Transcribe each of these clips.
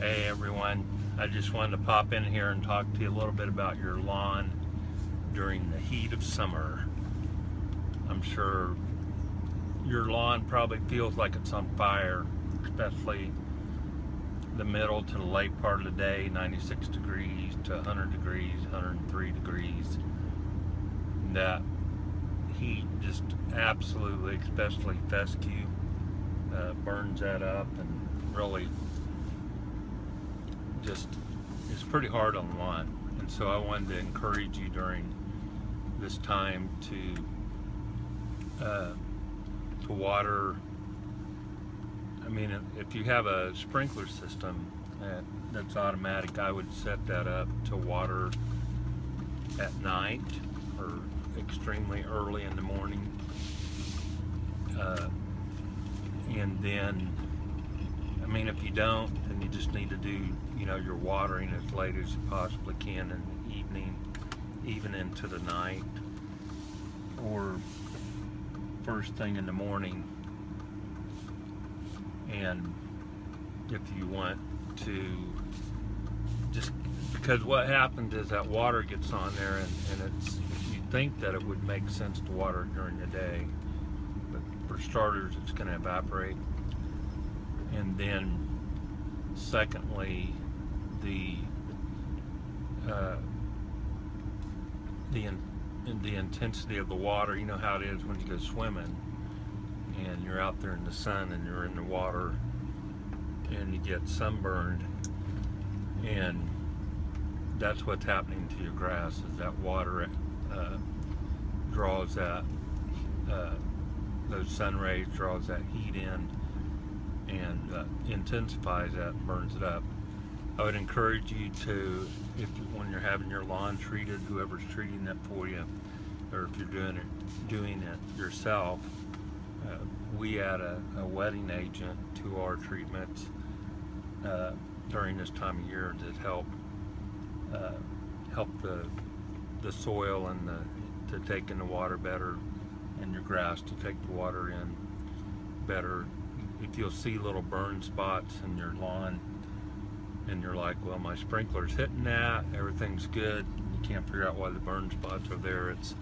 Hey everyone, I just wanted to pop in here and talk to you a little bit about your lawn during the heat of summer. I'm sure your lawn probably feels like it's on fire, especially the middle to the late part of the day, 96 degrees to 100 degrees, 103 degrees. That heat just absolutely, especially fescue, burns that up and really just it's pretty hard on the lawn. And so I wanted to encourage you during this time to water. I mean, if you have a sprinkler system that's automatic, I would set that up to water at night or extremely early in the morning, and then I mean, if you don't, then you just need to do, your watering as late as you possibly can in the evening, even into the night, or first thing in the morning. And if you want to, just because what happens is that water gets on there, and it's, you'd think that it would make sense to water it during the day, but for starters, it's going to evaporate. And then secondly, the intensity of the water. You know how it is when you go swimming and you're out there in the sun and you're in the water and you get sunburned, and that's what's happening to your grass, is that water draws that those sun rays, draws that heat in and intensifies that and burns it up. I would encourage you to, when you're having your lawn treated, whoever's treating it for you, or if you're doing it yourself, we add a wetting agent to our treatments during this time of year to help the soil and to take in the water better, and your grass to take the water in better. If you'll see little burn spots in your lawn and you're like, well, my sprinkler's hitting that, everything's good, you can't figure out why the burn spots are there, it's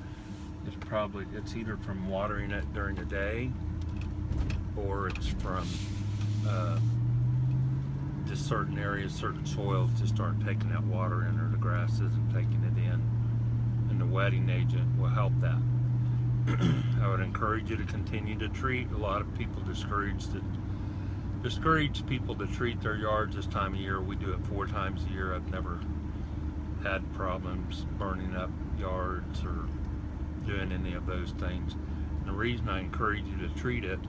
either from watering it during the day, or it's from just certain areas, certain soils just aren't taking that water in, or the grass isn't taking it in, and the wetting agent will help that. I would encourage you to continue to treat. A lot of people discourage people to treat their yards this time of year. We do it 4 times a year. I've never had problems burning up yards or doing any of those things. And the reason I encourage you to treat it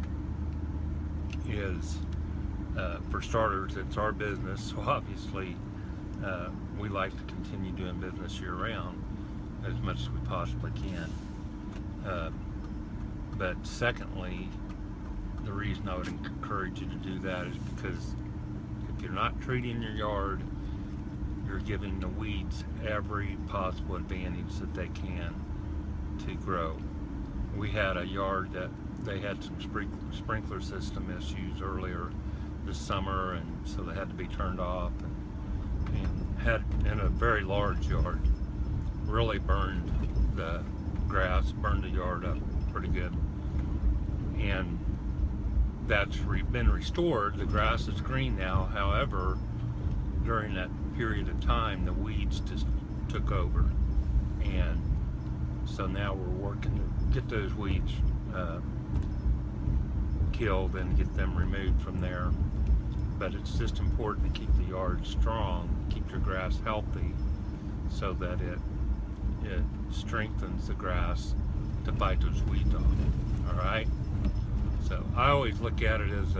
is, for starters, it's our business, so obviously we like to continue doing business year-round as much as we possibly can. But secondly, the reason I would encourage you to do that is because if you're not treating your yard, you're giving the weeds every possible advantage that they can to grow. We had a yard that they had some sprinkler system issues earlier this summer, and so they had to be turned off, and had in a very large yard, really burned the grass, burned the yard up pretty good, and that's been restored. The grass is green now. However, during that period of time, the weeds just took over, and so now we're working to get those weeds killed and get them removed from there. But it's just important to keep the yard strong, keep your grass healthy, so that it strengthens the grass to fight those weeds off. All right. So I always look at it as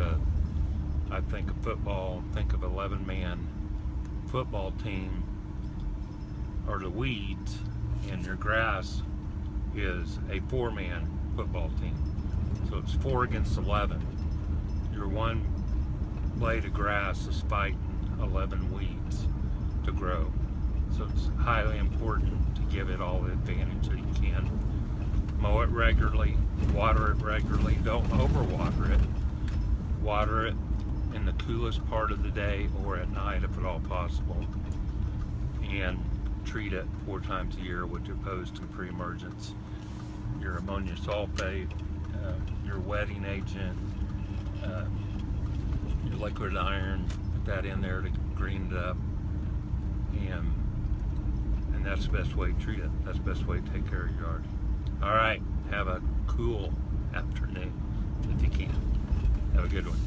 I think of 11-man football team are the weeds, and your grass is a 4-man football team. So it's 4 against 11. Your one blade of grass is fighting 11 weeds to grow. So it's highly important to give it all the advantage that you can. Mow it regularly, water it regularly, don't overwater it. Water it in the coolest part of the day or at night if at all possible, and treat it 4 times a year, which opposed to pre-emergence. Your ammonium sulfate, your wetting agent, your liquid iron, put that in there to green it up, and that's the best way to treat it. That's the best way to take care of your yard. All right, have a cool afternoon if you can. Have a good one.